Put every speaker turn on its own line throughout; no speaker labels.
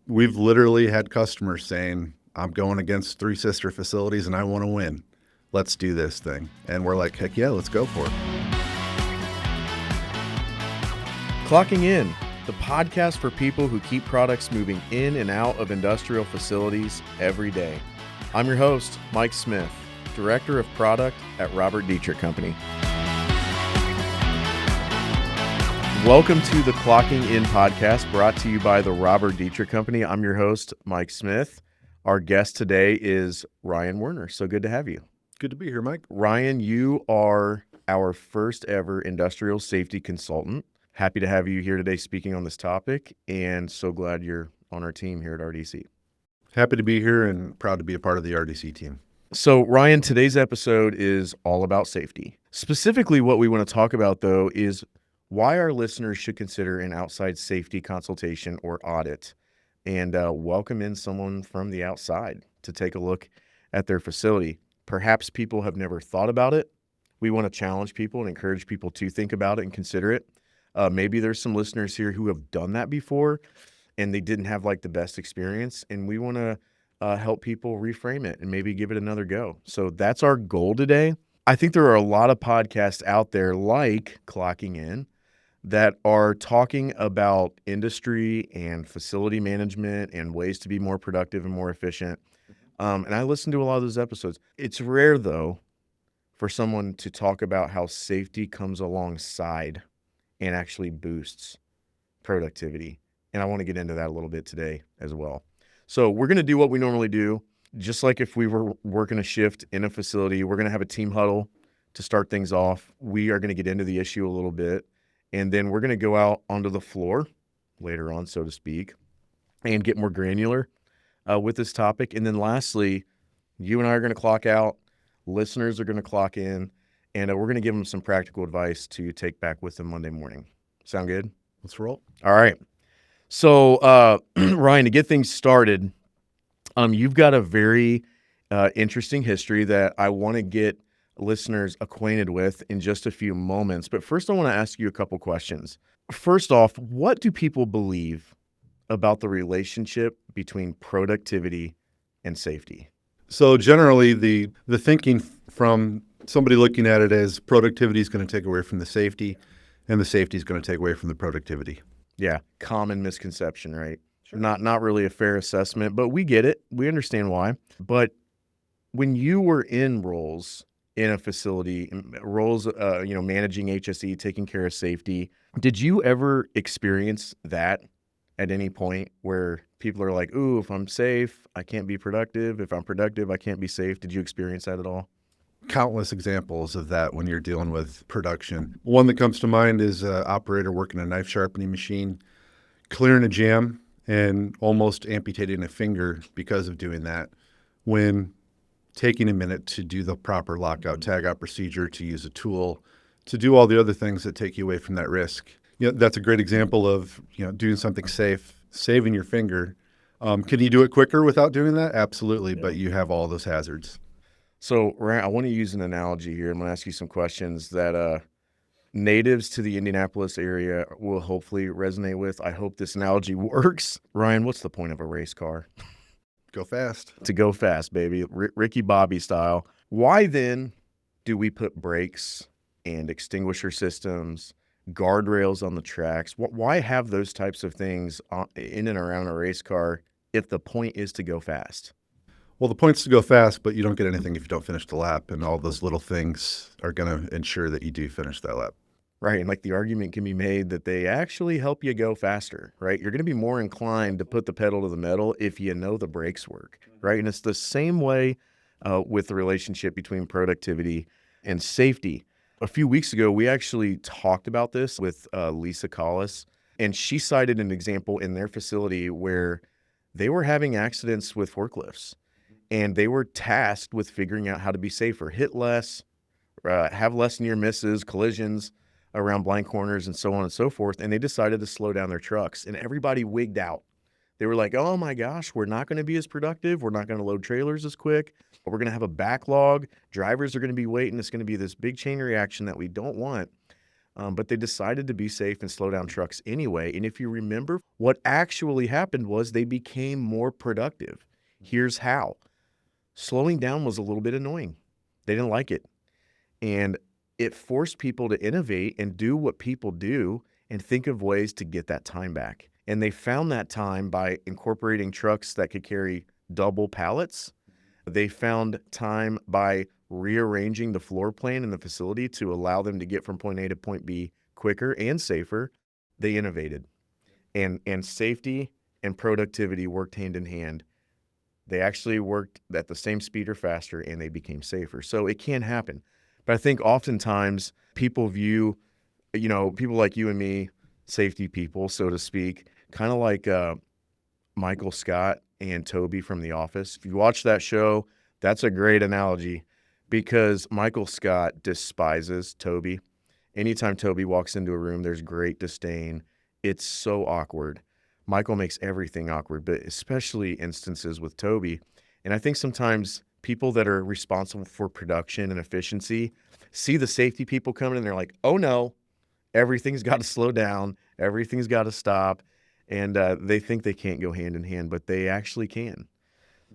We've literally had customers saying, I'm going against three sister facilities and I want to win. Let's do this thing. And we're like, heck yeah, let's go for it.
Clocking In, the podcast for people who keep products moving in and out of industrial facilities every day. I'm your host, Mike Smith, Director of Product at Robert Dietrick Company. Welcome to the Clocking In podcast, brought to you by the Robert Dietrick Company. I'm your host, Mike Smith. Our guest today is Ryan Werner. So good to have you.
Good to be here, Mike.
Ryan, you are our first ever industrial safety consultant. Happy to have you here today speaking on this topic, and so glad you're on our team here at RDC.
Happy to be here and proud to be a part of the RDC team.
So, Ryan, today's episode is all about safety. Specifically, what we want to talk about, though, is why our listeners should consider an outside safety consultation or audit, and welcome in someone from the outside to take a look at their facility. Perhaps people have never thought about it. We want to challenge people and encourage people to think about it and consider it. Maybe there's some listeners here who have done that before and they didn't have like the best experience, and we want to help people reframe it and maybe give it another go. So that's our goal today. I think there are a lot of podcasts out there like Clocking In that are talking about industry and facility management and ways to be more productive and more efficient. And I listen to a lot of those episodes. It's rare, though, for someone to talk about how safety comes alongside and actually boosts productivity. And I want to get into that a little bit today as well. So we're going to do what we normally do. Just like if we were working a shift in a facility, we're going to have a team huddle to start things off. We are going to get into the issue a little bit, and then we're going to go out onto the floor later on, so to speak, and get more granular with this topic. And then lastly, you and I are going to clock out. Listeners are going to clock in, and we're going to give them some practical advice to take back with them Monday morning. Sound good?
Let's roll.
All right. So, Ryan, to get things started, you've got a very interesting history that I want to get listeners acquainted with in just a few moments. But first, I want to ask you a couple questions. First off, what do people believe about the relationship between productivity and safety?
So generally, the thinking from somebody looking at it as productivity is going to take away from the safety, and the safety is going to take away from the productivity.
Yeah, common misconception, right? Sure. Not really a fair assessment, but we get it. We understand why. But when you were in roles in a facility, roles, managing HSE, taking care of safety, did you ever experience that at any point where people are like, ooh, if I'm safe, I can't be productive. If I'm productive, I can't be safe. Did you experience that at all?
Countless examples of that when you're dealing with production. One that comes to mind is an operator working a knife sharpening machine, clearing a jam and almost amputating a finger because of doing that, when taking a minute to do the proper lockout tagout procedure, to use a tool, to do all the other things that take you away from that risk. That's a great example of doing something safe, saving your finger. Can you do it quicker without doing that? Absolutely, yeah. But you have all those hazards.
So, Ryan, I want to use an analogy here. I'm going to ask you some questions that natives to the Indianapolis area will hopefully resonate with. I hope this analogy works. Ryan, what's the point of a race car?
Go fast.
To go fast, baby. Ricky Bobby style. Why then do we put brakes and extinguisher systems, guardrails on the tracks? Why have those types of things in and around a race car if the point is to go fast?
Well, the point's to go fast, but you don't get anything if you don't finish the lap, and all those little things are going to ensure that you do finish that lap.
Right, and like the argument can be made that they actually help you go faster, right? You're going to be more inclined to put the pedal to the metal if you know the brakes work, right? And it's the same way with the relationship between productivity and safety. A few weeks ago, we actually talked about this with Lisa Collis, and she cited an example in their facility where they were having accidents with forklifts. And they were tasked with figuring out how to be safer, hit less, have less near misses, collisions around blind corners, and so on and so forth. And they decided to slow down their trucks, and everybody wigged out. They were like, oh my gosh, we're not going to be as productive. We're not going to load trailers as quick. We're going to have a backlog. Drivers are going to be waiting. It's going to be this big chain reaction that we don't want. but they decided to be safe and slow down trucks anyway. And if you remember, what actually happened was they became more productive. Here's how. Slowing down was a little bit annoying. They didn't like it. And it forced people to innovate and do what people do and think of ways to get that time back. And they found that time by incorporating trucks that could carry double pallets. They found time by rearranging the floor plan in the facility to allow them to get from point A to point B quicker and safer. They innovated. And safety and productivity worked hand in hand. They actually worked at the same speed or faster, and they became safer. So it can happen. But I think oftentimes people view, people like you and me, safety people, so to speak, kind of like Michael Scott and Toby from The Office. If you watch that show, that's a great analogy because Michael Scott despises Toby. Anytime Toby walks into a room, there's great disdain. It's so awkward. Michael makes everything awkward, but especially instances with Toby. And I think sometimes people that are responsible for production and efficiency see the safety people coming and they're like, oh no, everything's got to slow down. Everything's got to stop. And they think they can't go hand in hand, but they actually can.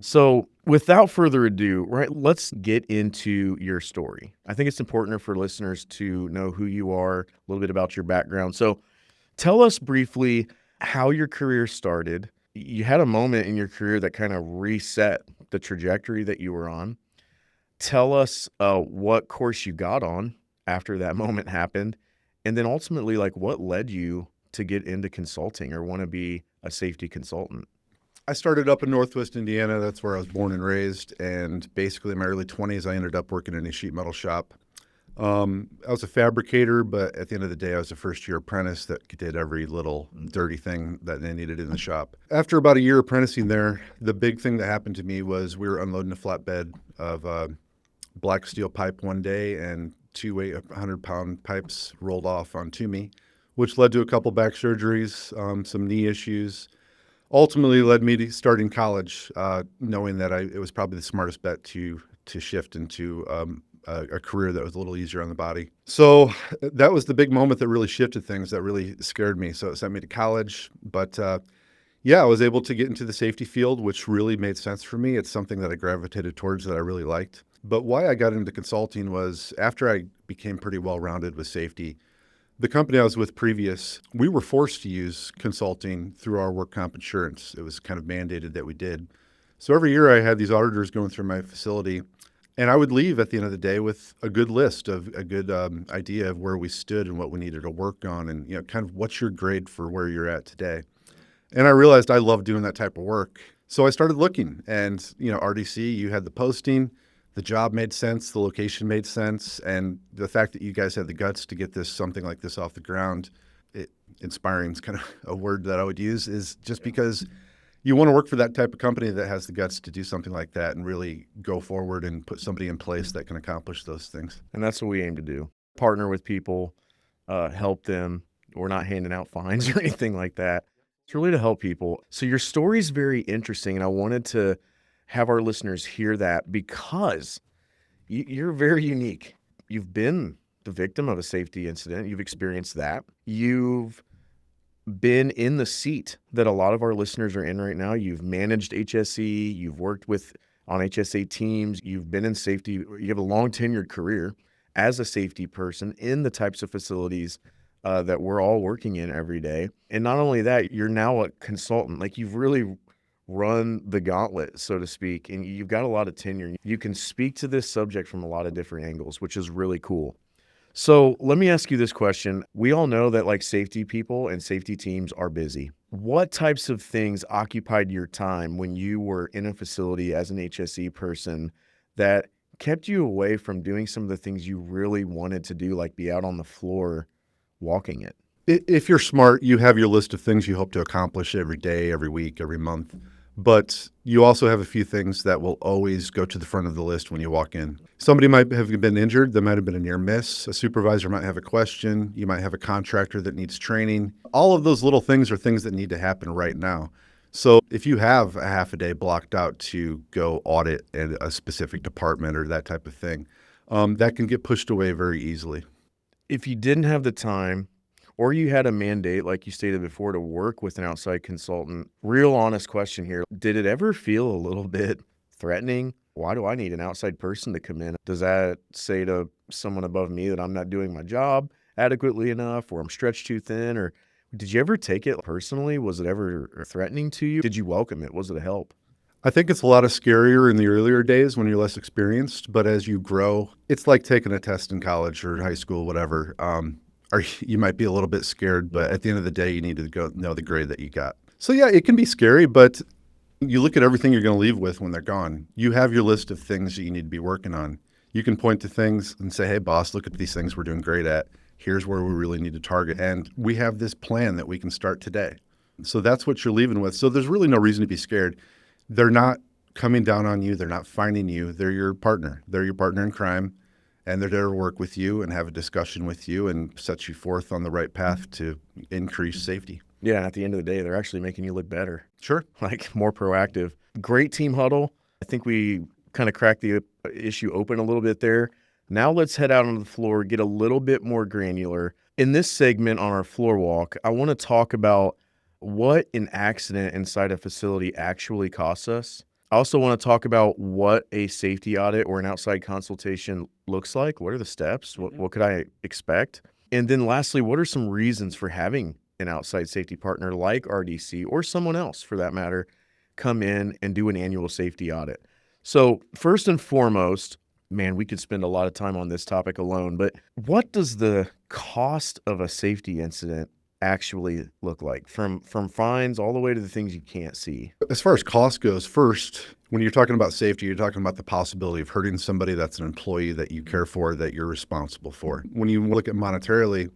So without further ado, right, let's get into your story. I think it's important for listeners to know who you are, a little bit about your background. So tell us briefly how your career started. You had a moment in your career that kind of reset the trajectory that you were on. Tell us what course you got on after that moment happened. And then ultimately, like, what led you to get into consulting or want to be a safety consultant?
I started up in Northwest Indiana. That's where I was born and raised. And basically in my early 20s, I ended up working in a sheet metal shop. I was a fabricator, but at the end of the day, I was a first-year apprentice that did every little dirty thing that they needed in the shop. After about a year apprenticing there, the big thing that happened to me was we were unloading a flatbed of black steel pipe one day, and two 100-pound pipes rolled off onto me, which led to a couple back surgeries, some knee issues. Ultimately led me to starting college, knowing that it was probably the smartest bet to shift into a career that was a little easier on the body. So that was the big moment that really shifted things, that really scared me. So it sent me to college. But I was able to get into the safety field, which really made sense for me. It's something that I gravitated towards that I really liked. But why I got into consulting was after I became pretty well-rounded with safety, the company I was with previous, we were forced to use consulting through our work comp insurance. It was kind of mandated that we did. So every year I had these auditors going through my facility, and I would leave at the end of the day with a good list of a good idea of where we stood and what we needed to work on, and kind of what's your grade for where you're at today. And I realized I love doing that type of work. So I started looking, and RDC, you had the posting, the job made sense, the location made sense, and the fact that you guys had the guts to get something like this off the ground, inspiring is kind of a word that I would use, is just because you want to work for that type of company that has the guts to do something like that and really go forward and put somebody in place that can accomplish those things.
And that's what we aim to do. Partner with people, help them. We're not handing out fines or anything like that. It's really to help people. So your story is very interesting, and I wanted to have our listeners hear that because you're very unique. You've been the victim of a safety incident. You've experienced that. You've been in the seat that a lot of our listeners are in right now. You've managed HSE. You've worked on HSA teams. You've been in safety. You have a long tenured career as a safety person in the types of facilities that we're all working in every day. And not only that, you're now a consultant. Like, you've really run the gauntlet, so to speak, and you've got a lot of tenure. You can speak to this subject from a lot of different angles, which is really cool. So let me ask you this question. We all know that like safety people and safety teams are busy. What types of things occupied your time when you were in a facility as an HSE person that kept you away from doing some of the things you really wanted to do, like be out on the floor walking it?
If you're smart, you have your list of things you hope to accomplish every day, every week, every month. But you also have a few things that will always go to the front of the list when you walk in. Somebody might have been injured. There might have been a near miss. A supervisor might have a question. You might have a contractor that needs training. All of those little things are things that need to happen right now. So if you have a half a day blocked out to go audit a specific department or that type of thing, that can get pushed away very easily.
if you didn't have the time or you had a mandate, like you stated before, to work with an outside consultant, real honest question here. Did it ever feel a little bit threatening? Why do I need an outside person to come in? Does that say to someone above me that I'm not doing my job adequately enough, or I'm stretched too thin? Or did you ever take it personally? Was it ever threatening to you? Did you welcome it? Was it a help?
I think it's a lot of scarier in the earlier days when you're less experienced, but as you grow, it's like taking a test in college or high school, whatever. Or you might be a little bit scared, but at the end of the day, you need to go know the grade that you got. So yeah, it can be scary, but you look at everything you're going to leave with when they're gone. You have your list of things that you need to be working on. You can point to things and say, hey, boss, look at these things we're doing great at. Here's where we really need to target. And we have this plan that we can start today. So that's what you're leaving with. So there's really no reason to be scared. They're not coming down on you. They're not finding you. They're your partner. They're your partner in crime. And they're there to work with you and have a discussion with you and set you forth on the right path to increase safety.
Yeah, and at the end of the day, they're actually making you look better.
Sure.
Like more proactive. Great team huddle. I think we kind of cracked the issue open a little bit there. Now let's head out onto the floor, get a little bit more granular. In this segment on our floor walk, I want to talk about what an accident inside a facility actually costs us. I also want to talk about what a safety audit or an outside consultation looks like. What are the steps? What could I expect? And then lastly, what are some reasons for having an outside safety partner like RDC or someone else for that matter come in and do an annual safety audit? So first and foremost, man, we could spend a lot of time on this topic alone, but what does the cost of a safety incident actually look like, from fines all the way to the things you can't see?
As far as cost goes, first, when you're talking about safety, you're talking about the possibility of hurting somebody that's an employee that you care for, that you're responsible for. When you look at monetarily,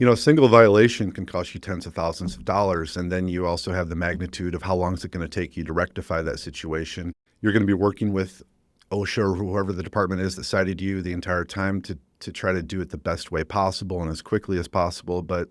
a single violation can cost you tens of thousands of dollars. And then you also have the magnitude of how long is it going to take you to rectify that situation. You're going to be working with OSHA or whoever the department is that cited you the entire time to try to do it the best way possible and as quickly as possible. But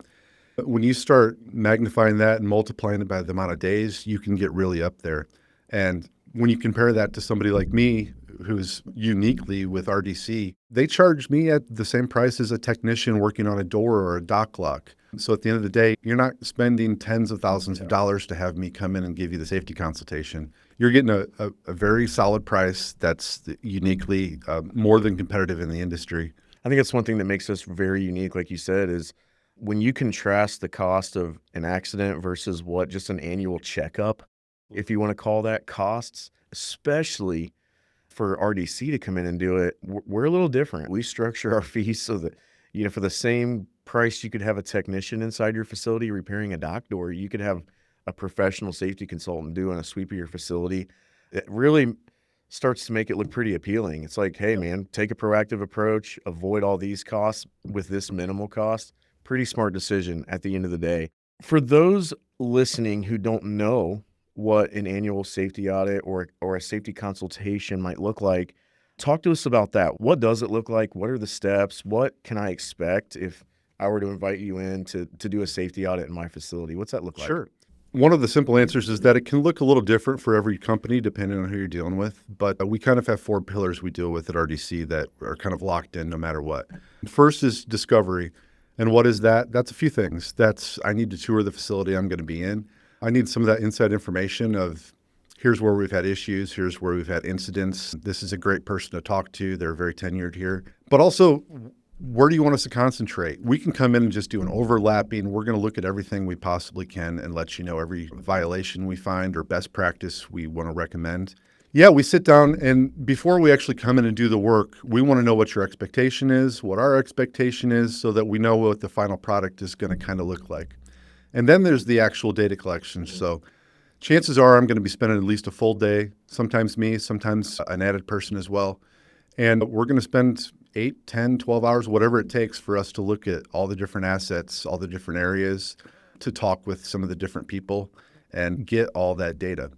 when you start magnifying that and multiplying it by the amount of days, you can get really up there. And when you compare that to somebody like me, who's uniquely with RDC, they charge me at the same price as a technician working on a door or a dock lock. So at the end of the day, you're not spending tens of thousands of dollars to have me come in and give you the safety consultation. You're getting a very solid price that's uniquely more than competitive in the industry.
I think that's one thing that makes us very unique, like you said, is when you contrast the cost of an accident versus what just an annual checkup, if you want to call that, costs, especially for RDC to come in and do it, we're a little different. We structure our fees so that, for the same price you could have a technician inside your facility repairing a dock door, you could have a professional safety consultant doing a sweep of your facility. It really starts to make it look pretty appealing. It's like, hey, man, take a proactive approach, avoid all these costs with this minimal cost. Pretty smart decision at the end of the day. For those listening who don't know what an annual safety audit or a safety consultation might look like, talk to us about that. What does it look like? What are the steps? What can I expect if I were to invite you in to do a safety audit in my facility? What's that look like?
Sure. One of the simple answers is that it can look a little different for every company depending on who you're dealing with. But we kind of have 4 pillars we deal with at RDC that are kind of locked in no matter what. First is discovery. And what is that? That's a few things. I need to tour the facility I'm going to be in. I need some of that inside information of here's where we've had issues, here's where we've had incidents. This is a great person to talk to. They're very tenured here. But also, where do you want us to concentrate? We can come in and just do an overlapping. We're going to look at everything we possibly can and let you know every violation we find or best practice we want to recommend. Yeah, we sit down, and before we actually come in and do the work, we want to know what your expectation is, what our expectation is, so that we know what the final product is going to kind of look like. And then there's the actual data collection. So chances are I'm going to be spending at least a full day, sometimes me, sometimes an added person as well. And we're going to spend 8, 10, 12 hours, whatever it takes for us to look at all the different assets, all the different areas, to talk with some of the different people and get all that data.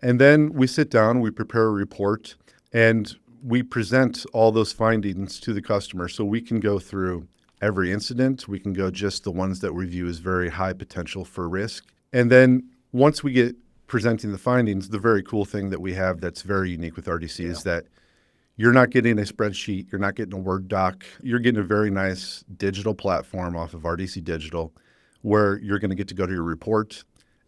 And then we sit down, we prepare a report, and we present all those findings to the customer so we can go through every incident. We can go just the ones that we view as very high potential for risk. And then once we get presenting the findings, the very cool thing that we have that's very unique with RDC is that You're not getting a spreadsheet. You're not getting a Word doc. You're getting a very nice digital platform off of RDC Digital where you're going to get to go to your report.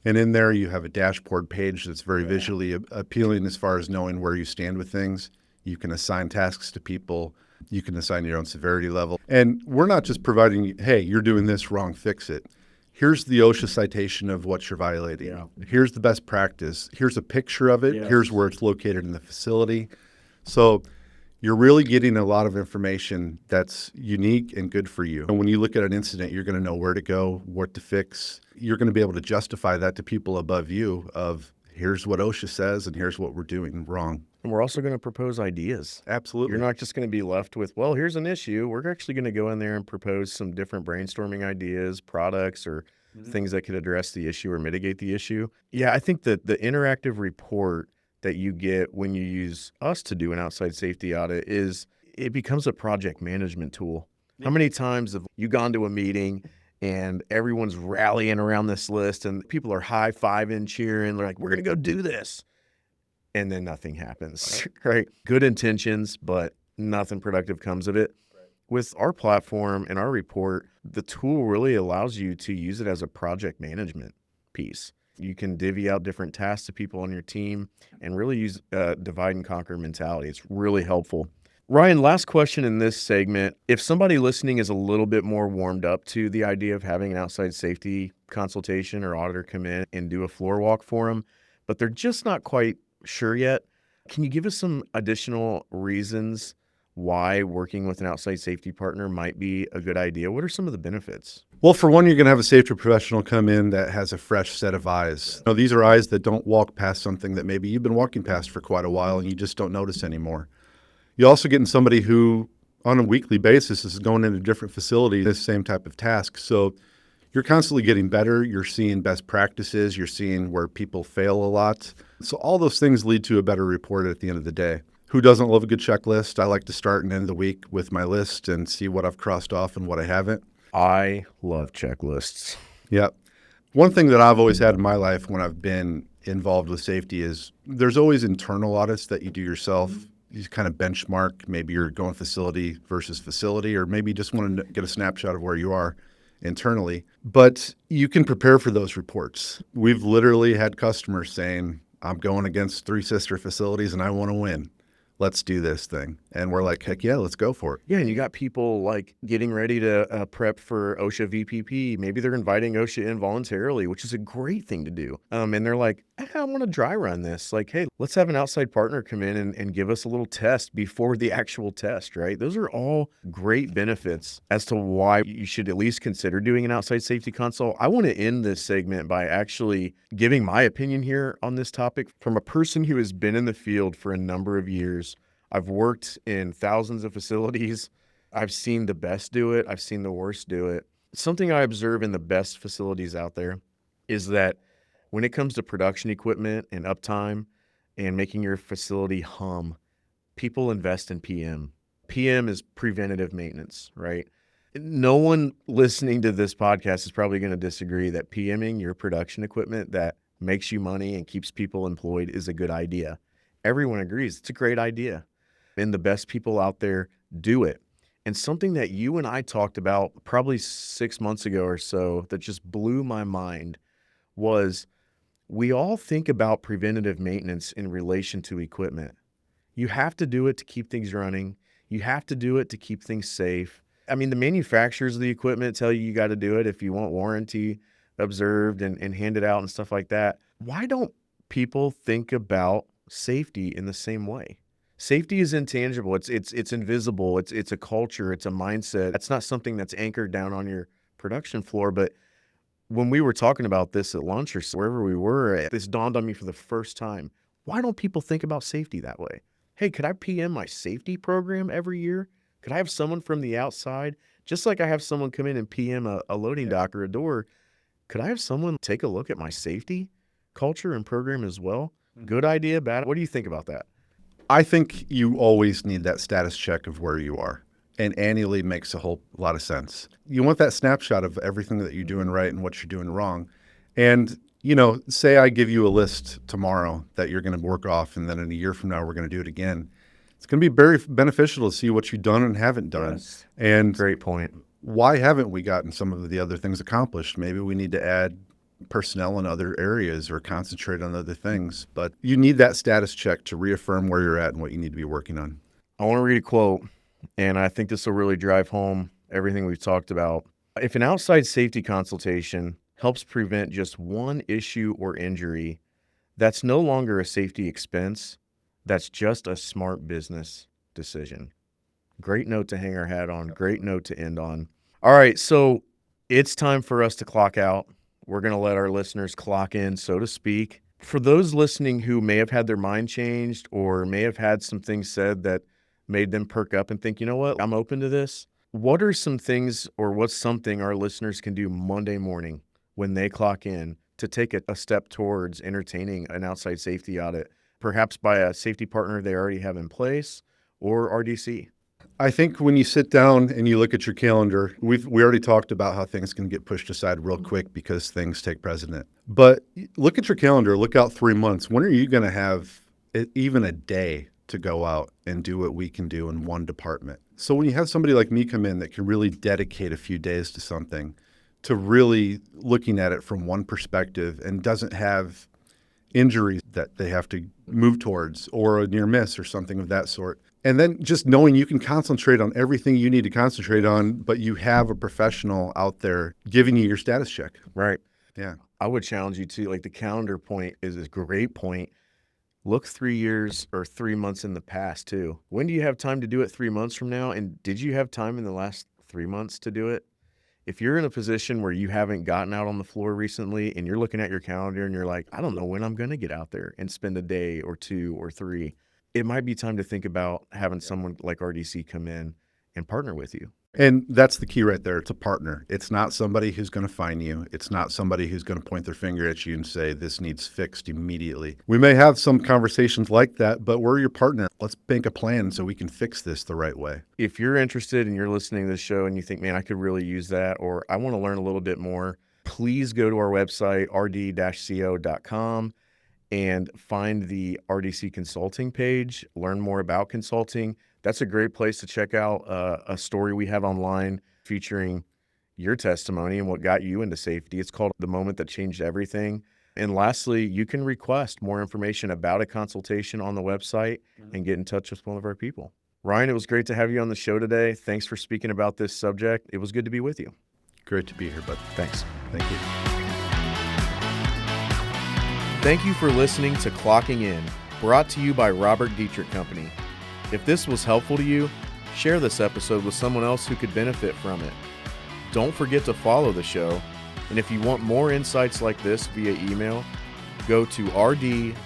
And in there, you have a dashboard page that's very visually appealing as far as knowing where you stand with things. You can assign tasks to people. You can assign your own severity level. And we're not just providing, hey, you're doing this wrong, fix it. Here's the OSHA citation of what you're violating.
Yeah.
Here's the best practice. Here's a picture of it.
Yes.
Here's where it's located in the facility. So you're really getting a lot of information that's unique and good for you. And when you look at an incident, you're going to know where to go, what to fix. You're going to be able to justify that to people above you of here's what OSHA says and here's what we're doing wrong.
And we're also going to propose ideas.
Absolutely.
You're not just going to be left with, well, here's an issue. We're actually going to go in there and propose some different brainstorming ideas, products, or things that could address the issue or mitigate the issue. Yeah, I think that the interactive report that you get when you use us to do an outside safety audit is it becomes a project management tool. How many times have you gone to a meeting and everyone's rallying around this list and people are high-fiving, cheering, they're like, we're going to go do this. And then nothing happens, right? Good intentions, but nothing productive comes of it. With our platform and our report, the tool really allows you to use it as a project management piece. You can divvy out different tasks to people on your team and really use divide and conquer mentality. It's really helpful. Ryan, last question in this segment. If somebody listening is a little bit more warmed up to the idea of having an outside safety consultation or auditor come in and do a floor walk for them, but they're just not quite sure yet, can you give us some additional reasons why working with an outside safety partner might be a good idea? What are some of the benefits?
Well, for one, you're going to have a safety professional come in that has a fresh set of eyes. These are eyes that don't walk past something that maybe you've been walking past for quite a while and you just don't notice anymore. You're also getting somebody who, on a weekly basis, is going into different facilities, this same type of task. So you're constantly getting better. You're seeing best practices. You're seeing where people fail a lot. So all those things lead to a better report at the end of the day. Who doesn't love a good checklist? I like to start and end the week with my list and see what I've crossed off and what I haven't.
I love checklists.
Yeah. One thing that I've always had in my life when I've been involved with safety is there's always internal audits that you do yourself. You kind of benchmark. Maybe you're going facility versus facility, or maybe you just want to get a snapshot of where you are internally. But you can prepare for those reports. We've literally had customers saying, I'm going against 3 sister facilities and I want to win. Let's do this thing. And we're like, heck yeah, let's go for it.
Yeah, and you got people like getting ready to prep for OSHA VPP. Maybe they're inviting OSHA in voluntarily, which is a great thing to do. And they're like, I want to dry run this. Like, hey, let's have an outside partner come in and give us a little test before the actual test, right? Those are all great benefits as to why you should at least consider doing an outside safety consult. I want to end this segment by actually giving my opinion here on this topic from a person who has been in the field for a number of years. I've worked in thousands of facilities. I've seen the best do it. I've seen the worst do it. Something I observe in the best facilities out there is that when it comes to production equipment and uptime and making your facility hum, people invest in PM. PM is preventative maintenance, right? No one listening to this podcast is probably going to disagree that PMing your production equipment that makes you money and keeps people employed is a good idea. Everyone agrees it's a great idea. And the best people out there do it. And something that you and I talked about probably 6 months ago or so that just blew my mind was we all think about preventative maintenance in relation to equipment. You have to do it to keep things running. You have to do it to keep things safe. I mean, the manufacturers of the equipment tell you got to do it if you want warranty observed and handed out and stuff like that. Why don't people think about safety in the same way? Safety is intangible. It's invisible. It's a culture. It's a mindset. It's not something that's anchored down on your production floor. But when we were talking about this at lunch or wherever we were, this dawned on me for the first time. Why don't people think about safety that way? Hey, could I PM my safety program every year? Could I have someone from the outside, just like I have someone come in and PM a loading dock or a door? Could I have someone take a look at my safety culture and program as well? Good idea, bad? What do you think about that?
I think you always need that status check of where you are. And annually makes a whole lot of sense. You want that snapshot of everything that you're doing right and what you're doing wrong. And, say I give you a list tomorrow that you're going to work off, and then in a year from now, we're going to do it again. It's going to be very beneficial to see what you've done and haven't done.
Yes.
And
Great point.
why haven't we gotten some of the other things accomplished? Maybe we need to add personnel in other areas or concentrate on other things. But you need that status check to reaffirm where you're at and what you need to be working on.
I want to read a quote, and I think this will really drive home everything we've talked about. If an outside safety consultation helps prevent just one issue or injury, that's no longer a safety expense. That's just a smart business decision. Great note to hang our hat on. Great note to end on. All right, so it's time for us to clock out. We're going to let our listeners clock in, so to speak. For those listening who may have had their mind changed or may have had some things said that made them perk up and think, you know what, I'm open to this. What are some things or what's something our listeners can do Monday morning when they clock in to take a step towards entertaining an outside safety audit, perhaps by a safety partner they already have in place or RDC?
I think when you sit down and you look at your calendar, we already talked about how things can get pushed aside real quick because things take precedent. But look at your calendar, look out 3 months. When are you going to have even a day to go out and do what we can do in one department? So when you have somebody like me come in that can really dedicate a few days to something, to really looking at it from one perspective and doesn't have injuries that they have to move towards or a near miss or something of that sort. And then just knowing you can concentrate on everything you need to concentrate on, but you have a professional out there giving you your status check.
Right.
Yeah.
I would challenge you to, like, the calendar point is a great point. Look 3 years or 3 months in the past too. When do you have time to do it 3 months from now? And did you have time in the last 3 months to do it? If you're in a position where you haven't gotten out on the floor recently and you're looking at your calendar and you're like, I don't know when I'm going to get out there and spend a day or 2 or 3, it might be time to think about having someone like RDC come in and partner with you.
And that's the key right there. It's a partner. It's not somebody who's going to fine you. It's not somebody who's going to point their finger at you and say, this needs fixed immediately. We may have some conversations like that, but we're your partner. Let's make a plan so we can fix this the right way.
If you're interested and you're listening to this show and you think, man, I could really use that, or I want to learn a little bit more, please go to our website, rd-co.com, and find the RDC consulting page, learn more about consulting. That's a great place to check out a story we have online featuring your testimony and what got you into safety. It's called The Moment That Changed Everything. And lastly, you can request more information about a consultation on the website and get in touch with one of our people. Ryan, it was great to have you on the show today. Thanks for speaking about this subject. It was good to be with you.
Great to be here, bud.
Thanks.
Thank you.
Thank you for listening to Clocking In, brought to you by Robert Dietrick Company. If this was helpful to you, share this episode with someone else who could benefit from it. Don't forget to follow the show, and if you want more insights like this via email, go to rd-co.com.